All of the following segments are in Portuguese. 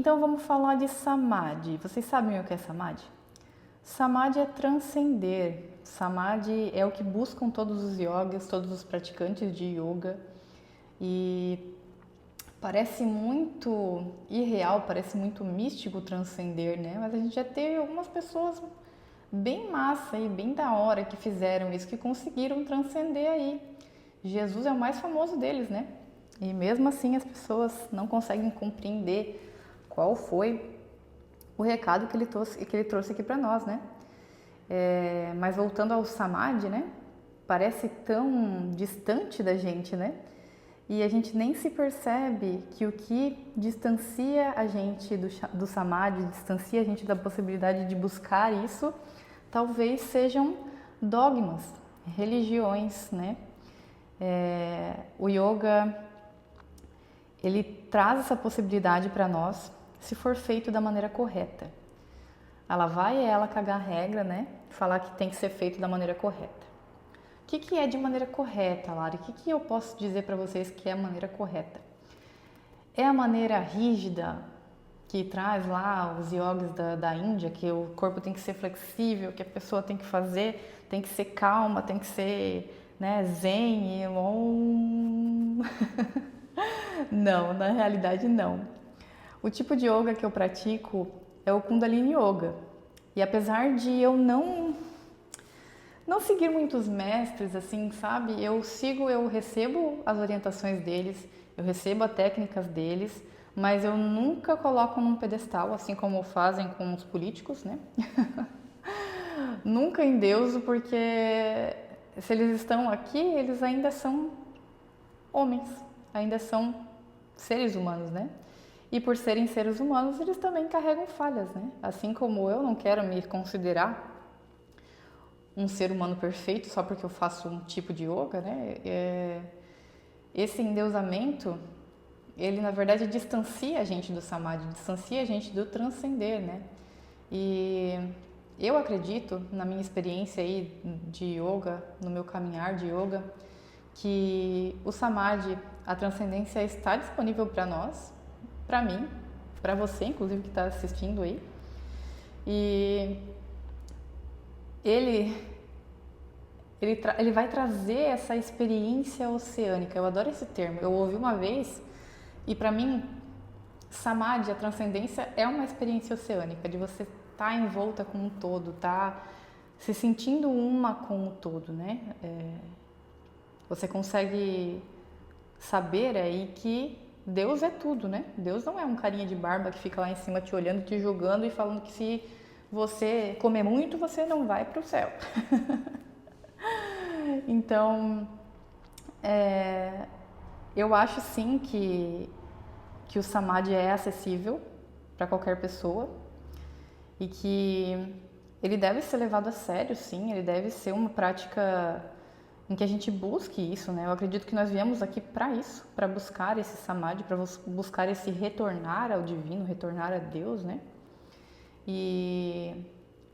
Então vamos falar de Samadhi. Vocês sabem o que é Samadhi? Samadhi é transcender. Samadhi é o que buscam todos os yogas, todos os praticantes de yoga. E parece muito irreal, parece muito místico transcender, né? Mas a gente já teve algumas pessoas bem massa e bem da hora que fizeram isso, que conseguiram transcender aí. Jesus é o mais famoso deles, né? E mesmo assim as pessoas não conseguem compreender qual foi o recado que ele trouxe aqui para nós, né? Mas voltando ao Samadhi, né? Parece tão distante da gente, né? E a gente nem se percebe que o que distancia a gente do Samadhi, distancia a gente da possibilidade de buscar isso, talvez sejam dogmas, religiões, né? O yoga, ele traz essa possibilidade para nós se for feito da maneira correta. Ela vai ela cagar a regra, né? Falar que tem que ser feito da maneira correta. O que é de maneira correta, Lara? O que eu posso dizer para vocês que é a maneira correta? É a maneira rígida que traz lá os yogis da Índia, que o corpo tem que ser flexível, que a pessoa tem que fazer, tem que ser calma, tem que ser, né, zen e Não, na realidade não. O tipo de yoga que eu pratico é o Kundalini Yoga. E apesar de eu não seguir muitos mestres, assim, sabe? Eu recebo as orientações deles, eu recebo as técnicas deles, mas eu nunca coloco num pedestal, assim como fazem com os políticos, né? Nunca endeuso, porque se eles estão aqui, eles ainda são homens, ainda são seres humanos, né? E por serem seres humanos, eles também carregam falhas, né? Assim como eu não quero me considerar um ser humano perfeito só porque eu faço um tipo de yoga, né? Esse endeusamento, ele na verdade distancia a gente do Samadhi, distancia a gente do transcender, né? E eu acredito, na minha experiência aí de yoga, no meu caminhar de yoga, que o Samadhi, a transcendência está disponível para nós, para mim, para você, inclusive, que está assistindo aí. E ele vai trazer essa experiência oceânica. Eu adoro esse termo. Eu ouvi uma vez e para mim, Samadhi, a transcendência, é uma experiência oceânica, de você estar envolta com um todo, tá se sentindo uma com o todo, né? Você consegue saber aí que Deus é tudo, né? Deus não é um carinha de barba que fica lá em cima te olhando, te julgando e falando que se você comer muito, você não vai para o céu. Então, eu acho sim que o Samadhi é acessível para qualquer pessoa e que ele deve ser levado a sério, sim, ele deve ser uma prática em que a gente busque isso, né? Eu acredito que nós viemos aqui para isso, para buscar esse Samadhi, para buscar esse retornar ao divino, retornar a Deus, né? E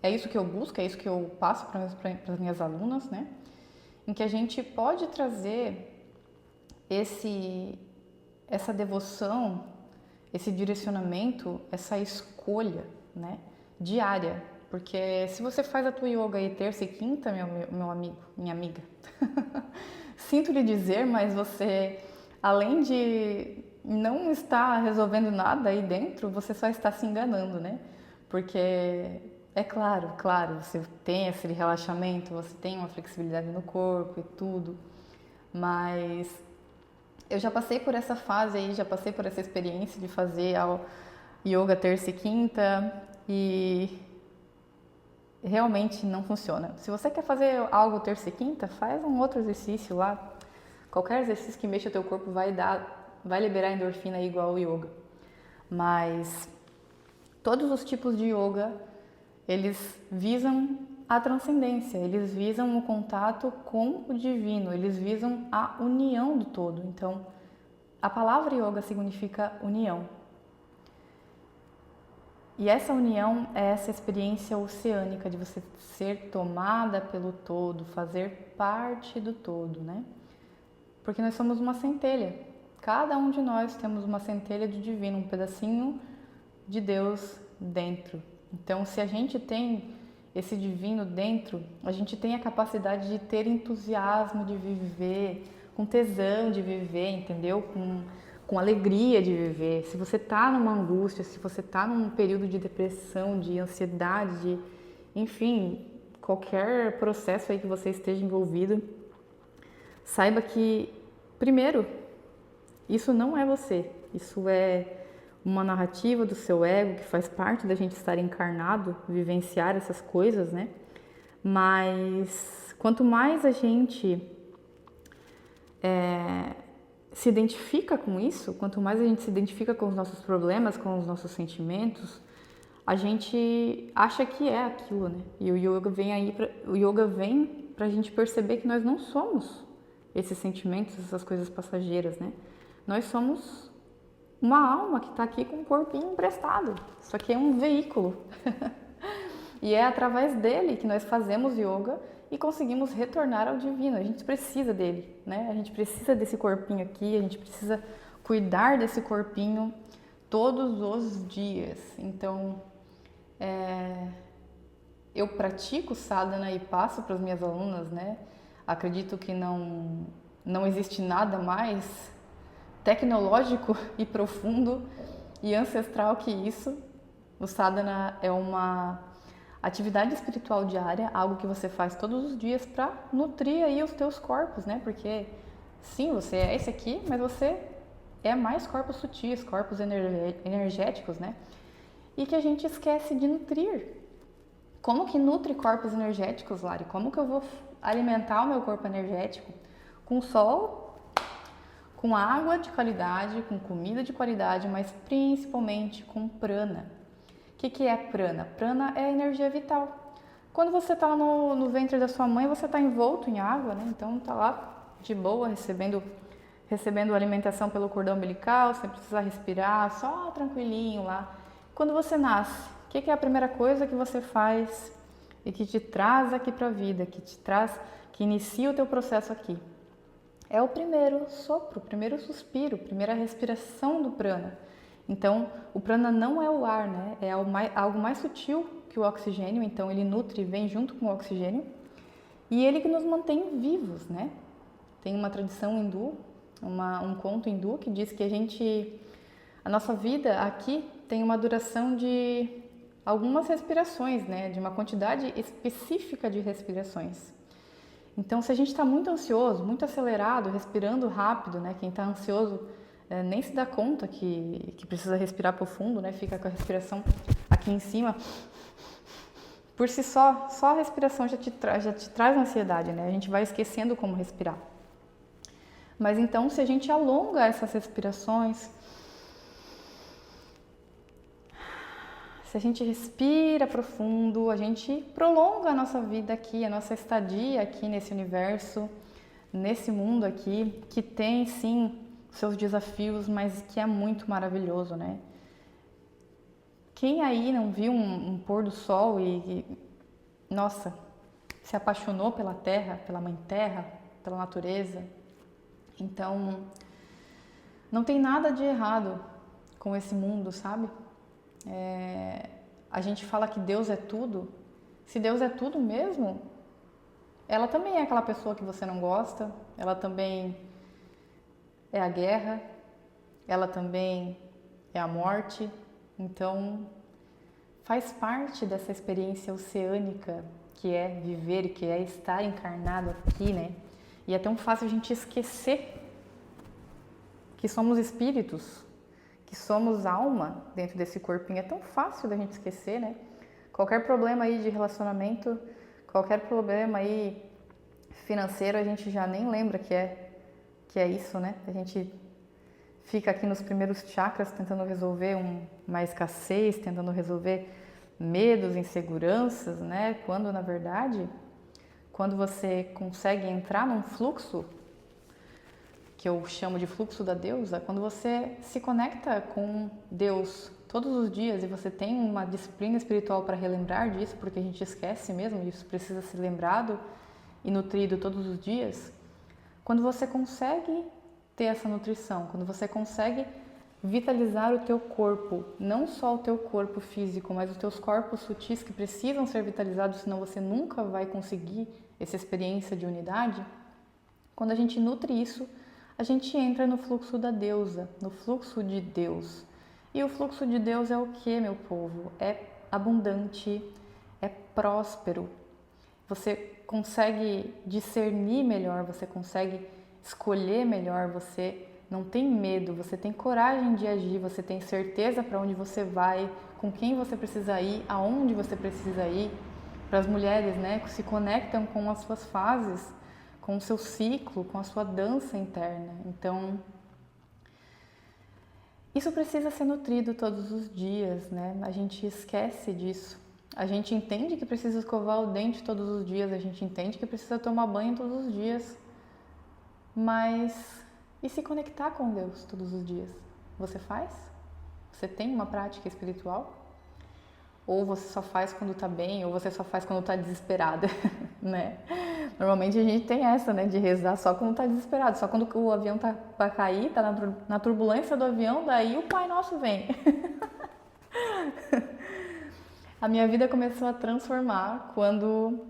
é isso que eu busco, é isso que eu passo para as minhas alunas, né? Em que a gente pode trazer essa devoção, esse direcionamento, essa escolha, né, diária. Porque se você faz a tua yoga aí terça e quinta, meu amigo, minha amiga, sinto lhe dizer, mas você, além de não estar resolvendo nada aí dentro, você só está se enganando, né? Porque é claro, você tem esse relaxamento, você tem uma flexibilidade no corpo e tudo, mas eu já passei por essa fase aí, já passei por essa experiência de fazer a yoga terça e quinta e realmente não funciona. Se você quer fazer algo terça e quinta, faz um outro exercício lá. Qualquer exercício que mexa o teu corpo vai liberar endorfina igual o yoga. Mas todos os tipos de yoga, eles visam a transcendência, eles visam o contato com o divino, eles visam a união do todo. Então, a palavra yoga significa união. E essa união é essa experiência oceânica de você ser tomada pelo todo, fazer parte do todo, né? Porque nós somos uma centelha. Cada um de nós temos uma centelha de divino, um pedacinho de Deus dentro. Então, se a gente tem esse divino dentro, a gente tem a capacidade de ter entusiasmo de viver, com tesão de viver, entendeu? Com alegria de viver. Se você está numa angústia, se você está num período de depressão, de ansiedade, enfim, qualquer processo aí que você esteja envolvido, saiba que, primeiro, isso não é você, isso é uma narrativa do seu ego que faz parte da gente estar encarnado, vivenciar essas coisas, né? Mas quanto mais a gente se identifica com isso, quanto mais a gente se identifica com os nossos problemas, com os nossos sentimentos, a gente acha que é aquilo, né? E o yoga vem pra gente perceber que nós não somos esses sentimentos, essas coisas passageiras, né? Nós somos uma alma que está aqui com um corpinho emprestado. Isso aqui é um veículo. E é através dele que nós fazemos yoga e conseguimos retornar ao divino. A gente precisa dele, né? A gente precisa desse corpinho aqui, a gente precisa cuidar desse corpinho todos os dias. Então, eu pratico sadhana e passo para as minhas alunas, né? Acredito que não existe nada mais tecnológico e profundo e ancestral que isso. O sadhana é uma atividade espiritual diária, algo que você faz todos os dias para nutrir aí os teus corpos, né? Porque sim, você é esse aqui, mas você é mais corpos sutis, corpos energéticos, né? E que a gente esquece de nutrir. Como que nutre corpos energéticos, Lari? Como que eu vou alimentar o meu corpo energético? Com sol, com água de qualidade, com comida de qualidade, mas principalmente com prana. O que é prana? Prana é a energia vital. Quando você está no ventre da sua mãe, você está envolto em água, né? Então está lá de boa, recebendo alimentação pelo cordão umbilical, sem precisar respirar, só tranquilinho lá. Quando você nasce, o que é a primeira coisa que você faz e que te traz aqui para a vida, que inicia o teu processo aqui? É o primeiro sopro, o primeiro suspiro, a primeira respiração do prana. Então, o prana não é o ar, né? É algo mais sutil que o oxigênio, então ele nutre e vem junto com o oxigênio. E ele que nos mantém vivos, né? Tem uma tradição hindu, um conto hindu que diz que a nossa vida aqui tem uma duração de algumas respirações, né? De uma quantidade específica de respirações. Então, se a gente está muito ansioso, muito acelerado, respirando rápido, né? Quem está ansioso nem se dá conta que precisa respirar profundo, né? Fica com a respiração aqui em cima. Por si só a respiração já te traz ansiedade, né? A gente vai esquecendo como respirar. Mas então, se a gente alonga essas respirações, se a gente respira profundo, a gente prolonga a nossa vida aqui, a nossa estadia aqui nesse universo, nesse mundo aqui, que tem sim seus desafios, mas que é muito maravilhoso, né? Quem aí não viu um pôr do sol nossa, se apaixonou pela terra, pela mãe terra, pela natureza? Então, não tem nada de errado com esse mundo, sabe? A gente fala que Deus é tudo. Se Deus é tudo mesmo, ela também é aquela pessoa que você não gosta, ela também é a guerra, ela também é a morte. Então, faz parte dessa experiência oceânica que é viver, que é estar encarnado aqui, né? E é tão fácil a gente esquecer que somos espíritos, que somos alma dentro desse corpinho. É tão fácil da gente esquecer, né? Qualquer problema aí de relacionamento, qualquer problema aí financeiro, a gente já nem lembra que é isso, né? A gente fica aqui nos primeiros chakras tentando resolver uma escassez, tentando resolver medos, inseguranças, né? Quando, na verdade, quando você consegue entrar num fluxo, que eu chamo de fluxo da deusa, quando você se conecta com Deus todos os dias e você tem uma disciplina espiritual para relembrar disso, porque a gente esquece mesmo, isso precisa ser lembrado e nutrido todos os dias. Quando você consegue ter essa nutrição, quando você consegue vitalizar o teu corpo, não só o teu corpo físico, mas os teus corpos sutis que precisam ser vitalizados, senão você nunca vai conseguir essa experiência de unidade. Quando a gente nutre isso, a gente entra no fluxo da deusa, no fluxo de Deus. E o fluxo de Deus é o que, meu povo? É abundante, é próspero. Você consegue discernir melhor, você consegue escolher melhor, você não tem medo, você tem coragem de agir, você tem certeza para onde você vai, com quem você precisa ir, aonde você precisa ir. Para as mulheres, né, que se conectam com as suas fases, com o seu ciclo, com a sua dança interna. Então, isso precisa ser nutrido todos os dias, né? A gente esquece disso. A gente entende que precisa escovar o dente todos os dias, a gente entende que precisa tomar banho todos os dias, mas e se conectar com Deus todos os dias? Você faz? Você tem uma prática espiritual? Ou você só faz quando tá bem, ou você só faz quando tá desesperada, né? Normalmente a gente tem essa, né, de rezar só quando tá desesperado, só quando o avião tá pra cair, tá na turbulência do avião, daí o Pai Nosso vem. A minha vida começou a transformar quando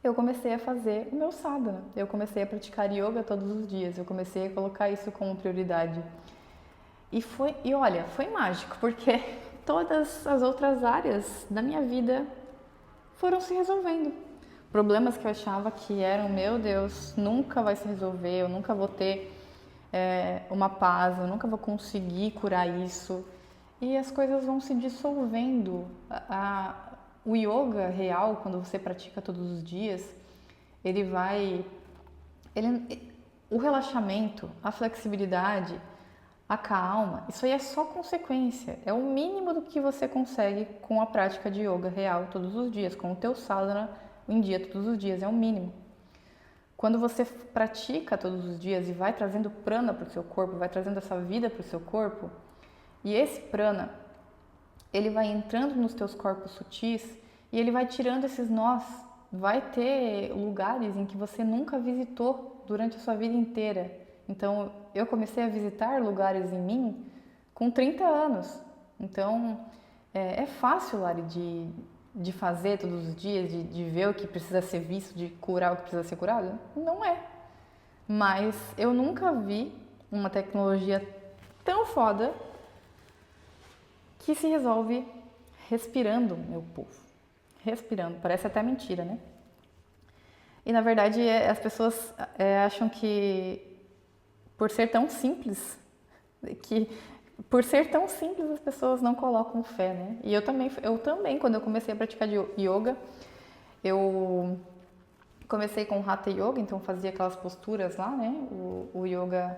eu comecei a fazer o meu sadhana. Eu comecei a praticar yoga todos os dias, eu comecei a colocar isso como prioridade. E olha, foi mágico, porque todas as outras áreas da minha vida foram se resolvendo. Problemas que eu achava que eram, meu Deus, nunca vai se resolver, eu nunca vou ter uma paz, eu nunca vou conseguir curar isso. E as coisas vão se dissolvendo. O yoga real, quando você pratica todos os dias, o relaxamento, a flexibilidade, a calma, isso aí é só consequência, é o mínimo do que você consegue com a prática de yoga real todos os dias, com o teu sadhana em dia todos os dias, é o mínimo. Quando você pratica todos os dias e vai trazendo prana para o seu corpo, vai trazendo essa vida para o seu corpo, e esse prana, ele vai entrando nos teus corpos sutis e ele vai tirando esses nós. Vai ter lugares em que você nunca visitou durante a sua vida inteira. Então, eu comecei a visitar lugares em mim com 30 anos. Então, é fácil, Lari, de fazer todos os dias, de ver o que precisa ser visto, de curar o que precisa ser curado? Não é. Mas eu nunca vi uma tecnologia tão foda que se resolve respirando, meu povo. Respirando. Parece até mentira, né? E na verdade as pessoas acham que por ser tão simples, as pessoas não colocam fé, né? E eu também, quando eu comecei a praticar yoga, eu comecei com Hatha Yoga, então fazia aquelas posturas lá, né? O yoga,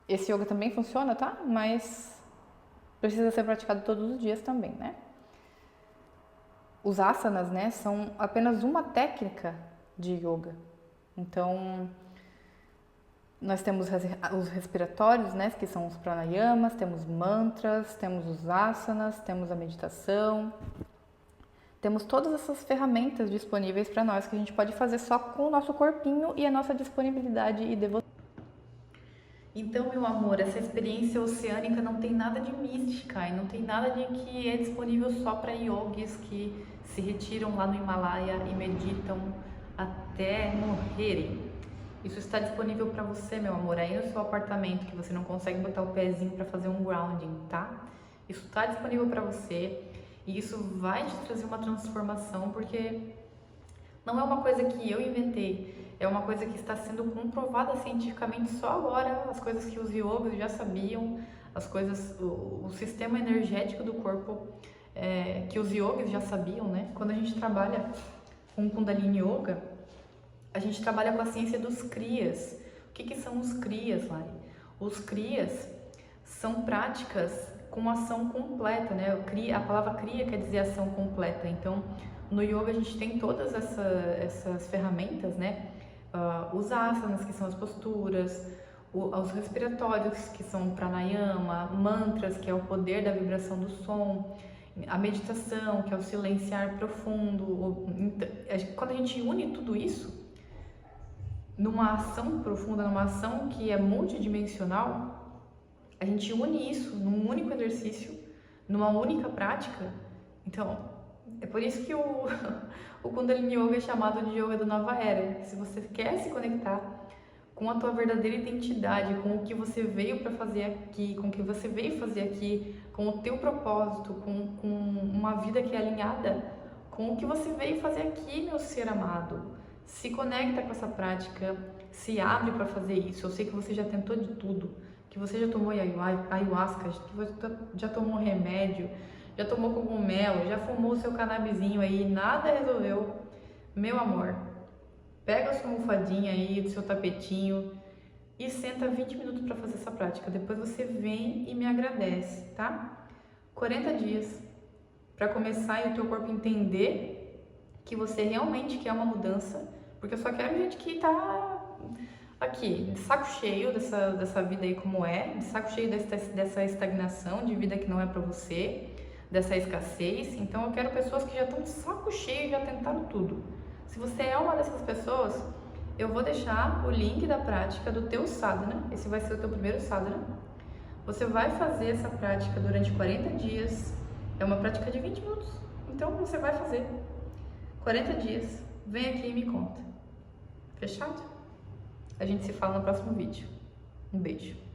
esse yoga também funciona, tá? Mas precisa ser praticado todos os dias também, né? Os asanas, né, são apenas uma técnica de yoga. Então, nós temos os respiratórios, né, que são os pranayamas, temos mantras, temos os asanas, temos a meditação. Temos todas essas ferramentas disponíveis para nós que a gente pode fazer só com o nosso corpinho e a nossa disponibilidade e devoção. Então, meu amor, essa experiência oceânica não tem nada de mística e não tem nada de que é disponível só para yogis que se retiram lá no Himalaia e meditam até morrerem. Isso está disponível para você, meu amor, aí no seu apartamento que você não consegue botar o pezinho para fazer um grounding, tá? Isso está disponível para você e isso vai te trazer uma transformação porque não é uma coisa que eu inventei. É uma coisa que está sendo comprovada cientificamente só agora, as coisas que os yogis já sabiam, as coisas, o sistema energético do corpo que os yogis já sabiam, né? Quando a gente trabalha com Kundalini Yoga, a gente trabalha com a ciência dos kriyas. O que são os kriyas, Lari? Os kriyas são práticas com ação completa, né? A palavra kriya quer dizer ação completa. Então, no yoga a gente tem todas essas ferramentas, né? Os asanas, que são as posturas, os respiratórios, que são o pranayama, mantras, que é o poder da vibração do som, a meditação, que é o silenciar profundo. Quando a gente une tudo isso numa ação profunda, numa ação que é multidimensional, a A gente une isso num único exercício, numa única prática. Então, é por isso que o Kundalini Yoga é chamado de Yoga da Nova Era. Se você quer se conectar com a tua verdadeira identidade, com o que você veio para fazer aqui, com o que você veio fazer aqui, com o teu propósito, com uma vida que é alinhada com o que você veio fazer aqui, meu ser amado. Se conecta com essa prática, se abre para fazer isso. Eu sei que você já tentou de tudo, que você já tomou ayahuasca, que você já tomou remédio, já tomou cogumelo, já fumou o seu canabizinho aí, nada resolveu. Meu amor, pega a sua almofadinha aí, o seu tapetinho e senta 20 minutos para fazer essa prática. Depois você vem e me agradece, tá? 40 dias para começar e o teu corpo entender que você realmente quer uma mudança, porque eu só quero gente que tá aqui, de saco cheio dessa vida aí como é, de saco cheio dessa estagnação, de vida que não é para você, dessa escassez. Então eu quero pessoas que já estão de saco cheio e já tentaram tudo. Se você é uma dessas pessoas, eu vou deixar o link da prática do teu sadhana, esse vai ser o teu primeiro sadhana. Você vai fazer essa prática durante 40 dias, é uma prática de 20 minutos, então você vai fazer 40 dias, vem aqui e me conta. Fechado? A gente se fala no próximo vídeo. Um beijo.